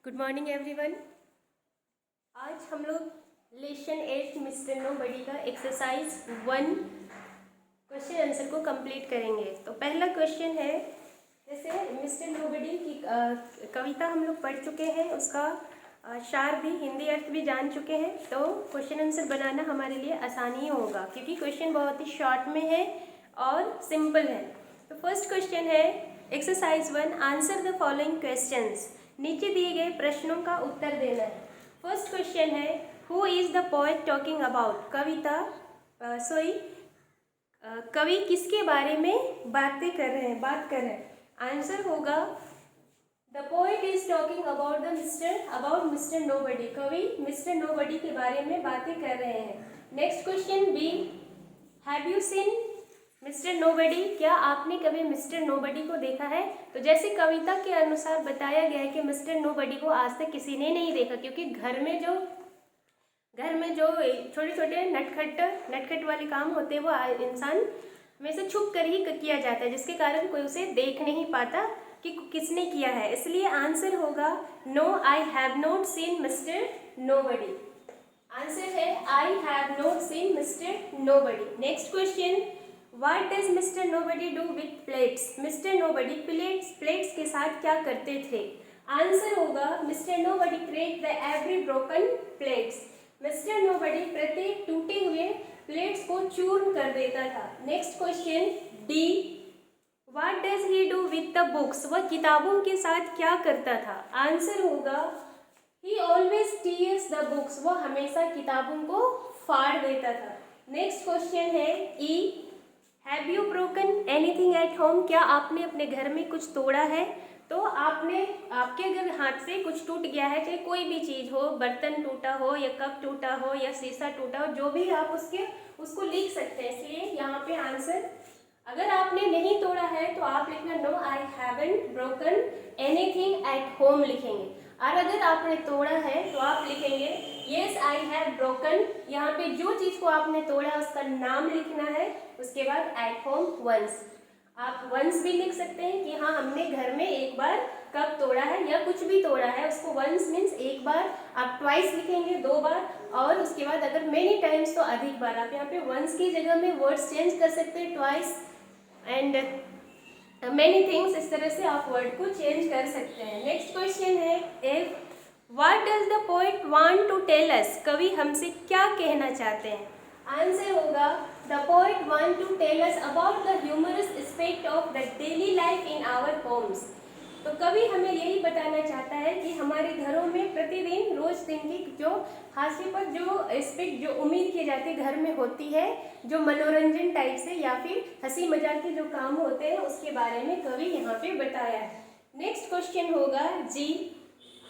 Good morning everyone. आज हम लोग लेसन 8 मिस्टर नोबडी का एक्सरसाइज 1 क्वेश्चन आंसर को कंप्लीट करेंगे। तो पहला क्वेश्चन है, जैसे मिस्टर नोबडी की कविता हम लोग पढ़ चुके हैं, उसका सार भी, हिंदी अर्थ भी जान चुके हैं। तो क्वेश्चन आंसर बनाना हमारे लिए आसानी होगा क्योंकि क्वेश्चन बहुत ही शॉर्ट में है और सिंपल है। तो फर्स्ट क्वेश्चन है exercise 1, answer the following questions. नीचे दिए गए प्रश्नों का उत्तर देना है। फर्स्ट क्वेश्चन है, who is the poet talking about. कवि किसके बारे में बात कर रहे हैं। आंसर होगा the poet is talking about Mr Nobody. कवि मिस्टर नोबडी के बारे में बातें कर रहे हैं। Next question B, have you seen mister Nobody. क्या आपने कभी मिस्टर नोबडी को देखा है। तो जैसे कविता के अनुसार बताया गया है कि मिस्टर नोबडी को आज तक किसी ने नहीं देखा, क्योंकि घर में जो छोटे छोटे नटखट वाले काम होते हैं वो इंसान में से छुप कर ही किया जाता है, जिसके कारण कोई उसे देख नहीं पाता कि किसने किया है। इसलिए आंसर होगा no, I have not seen mister nobody. Answer है I have not seen mister nobody. Next question, What does Mr. Nobody do with plates? Mr. Nobody plates के साथ क्या करते थे। आंसर होगा Mr. Nobody cracked the every broken plates. Mr. Nobody प्रत्येक टूटे हुए प्लेट्स को चूर्ण कर देता था। Next question D, What does he do with the books? वह किताबों के साथ क्या करता था। आंसर होगा He always tears the books. वह हमेशा किताबों को फाड़ देता था। नेक्स्ट क्वेश्चन है E, have you broken anything at home. क्या आपने अपने घर में कुछ तोड़ा है। तो आपके अगर हाथ से कुछ टूट गया है, चाहे कोई भी चीज़ हो, बर्तन टूटा हो या कप टूटा हो या शीशा टूटा हो, जो भी आप उसको लिख सकते हैं। इसलिए यहाँ पे आंसर, अगर आपने नहीं तोड़ा है तो आप लिखना no, I haven't broken anything at home लिखेंगे। और अगर आपने तोड़ा है तो आप लिखेंगे येस आई हैव ब्रोकन। यहाँ पे जो चीज़ को आपने तोड़ा उसका नाम लिखना है, उसके बाद एट होम वंस। आप वंस भी लिख सकते हैं कि हाँ हमने घर में एक बार कप तोड़ा है या कुछ भी तोड़ा है, उसको वंस मीन्स एक बार। आप ट्वाइस लिखेंगे 2 बार, और उसके बाद अगर मेनी टाइम्स तो अधिक बार। आप यहाँ पे वंस की जगह में वर्ड्स चेंज कर सकते हैं, ट्वाइस एंड मेनी थिंग्स, इस तरह से आप वर्ड को चेंज कर सकते हैं। नेक्स्ट क्वेश्चन है if, what does the poet want to tell us. कवि हमसे क्या कहना चाहते हैं। आंसर होगा the poet want to tell us about the humorous aspect of the daily life in our homes. तो कवि हमें यही बताना चाहता है कि हमारे घरों में प्रतिदिन रोज दिन की जो हास्यास्पद जो एस्पेक्ट जो उम्मीद की जाती है घर में होती है, जो मनोरंजन टाइप से या फिर हंसी मजाक के जो काम होते हैं, उसके बारे में कवि यहाँ पे बताया है। नेक्स्ट क्वेश्चन होगा G,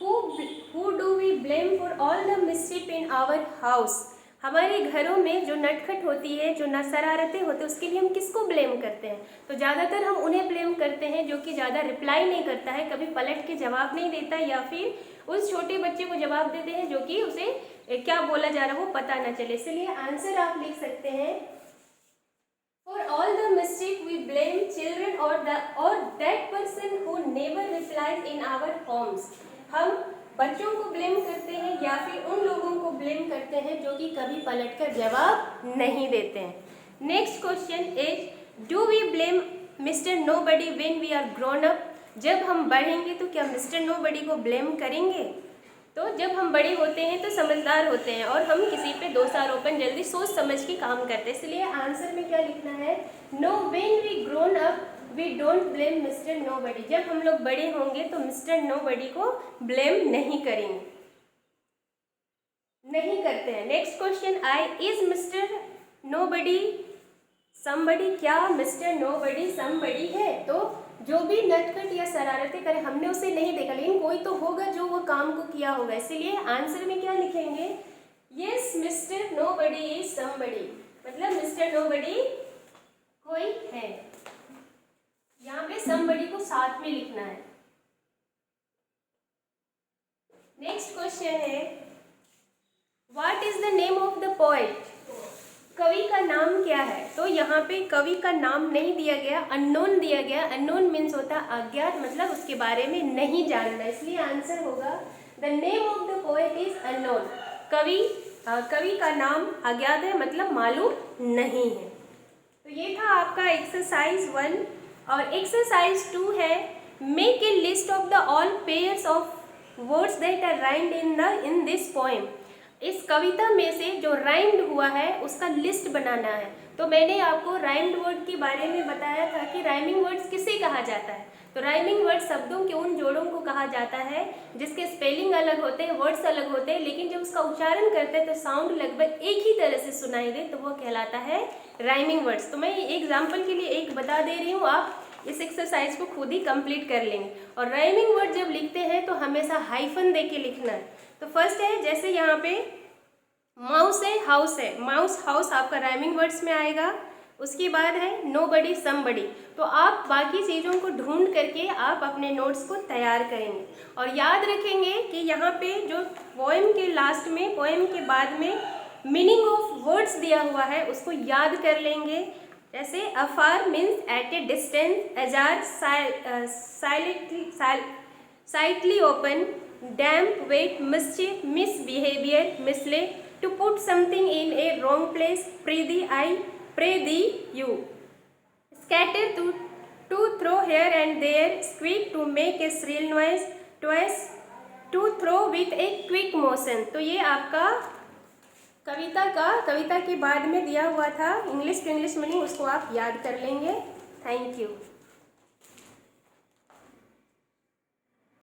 who do we blame for all the mischief in our house. हमारे घरों में जो नटखट होती है, जो शरारतें होती है, उसके लिए हम किसको ब्लेम करते हैं। तो ज़्यादातर हम उन्हें ब्लेम करते हैं जो कि ज़्यादा रिप्लाई नहीं करता है, कभी पलट के जवाब नहीं देता, या फिर उस छोटे बच्चे को जवाब देते हैं जो कि उसे क्या बोला जा रहा है वो पता ना चले। इसलिए आंसर आप लिख सकते हैं for all the mistake we blame children और that person who never replies in our homes. हम बच्चों को ब्लेम करते हैं या फिर उन लोगों को ब्लेम करते हैं जो कि कभी पलटकर जवाब नहीं देते हैं। Next question is, do we blame Mr Nobody when we are grown up. जब हम बढ़ेंगे तो क्या मिस्टर नोबडी को ब्लेम करेंगे। तो जब हम बड़े होते हैं तो समझदार होते हैं और हम किसी पे दोषारोपण जल्दी सोच समझ के काम करते हैं। इसलिए आंसर में क्या लिखना है, no, when we grown up we don't blame Mr Nobody. जब हम लोग बड़े होंगे तो मिस्टर नोबडी को ब्लेम नहीं करते हैं। Next question I, is mister nobody somebody. क्या मिस्टर नोबडी समबडी है। तो जो भी नटखट या शरारतें करे, हमने उसे नहीं देखा, लेकिन कोई तो होगा जो वो काम को किया होगा। इसीलिए आंसर में क्या लिखेंगे, yes mister nobody is somebody, मतलब मिस्टर नोबडी कोई है। यहाँ पे समबडी को साथ में लिखना है। नेक्स्ट क्वेश्चन है, what is the name of the poet. कवि का नाम क्या है? तो यहाँ पे कवि का नाम नहीं दिया गया, अननोन दिया गया। अननोन मीन्स होता है अज्ञात, मतलब उसके बारे में नहीं जानना, इसलिए आंसर होगा the name of the poet is unknown. कवि का नाम अज्ञात है, मतलब मालूम नहीं है। तो ये था आपका एक्सरसाइज 1। और एक्सरसाइज 2 है make a list of the all pairs of words that are rhymed in this poem. इस कविता में से जो राइम्ड हुआ है उसका लिस्ट बनाना है। तो मैंने आपको राइम्ड वर्ड के बारे में बताया था कि राइमिंग वर्ड्स किसे कहा जाता है। तो राइमिंग वर्ड शब्दों के उन जोड़ों को कहा जाता है जिसके स्पेलिंग अलग होते हैं, वर्ड्स अलग होते हैं, लेकिन जब उसका उच्चारण करते हैं तो साउंड लगभग एक ही तरह से सुनाई दे, तो वो कहलाता है राइमिंग वर्ड्स। तो मैं एग्जाम्पल के लिए एक बता दे रही हूँ, आप इस एक्सरसाइज को खुद ही कंप्लीट कर लेंगे। और राइमिंग वर्ड जब लिखते हैं तो हमेशा हाइफन दे के लिखना है। तो फर्स्ट है, जैसे यहाँ पे माउस है, हाउस है, माउस हाउस आपका राइमिंग वर्ड्स में आएगा। उसके बाद है नोबडी समबडी। तो आप बाकी चीज़ों को ढूंढ करके आप अपने नोट्स को तैयार करेंगे और याद रखेंगे कि यहाँ पे जो पोएम के लास्ट में, पोएम के बाद में मीनिंग ऑफ वर्ड्स दिया हुआ है उसको याद कर लेंगे। जैसे afar means at a distance, ajar slightly open, damp wet, mischief misbehaviour, mislay, to put something in a wrong place, pray thee I, pray thee you, scatter to throw here and there, squeak to make a shrill noise, twice to throw with a quick motion। तो ये आपका कविता के बाद में दिया हुआ था English to English meaning, उसको आप याद कर लेंगे। Thank you.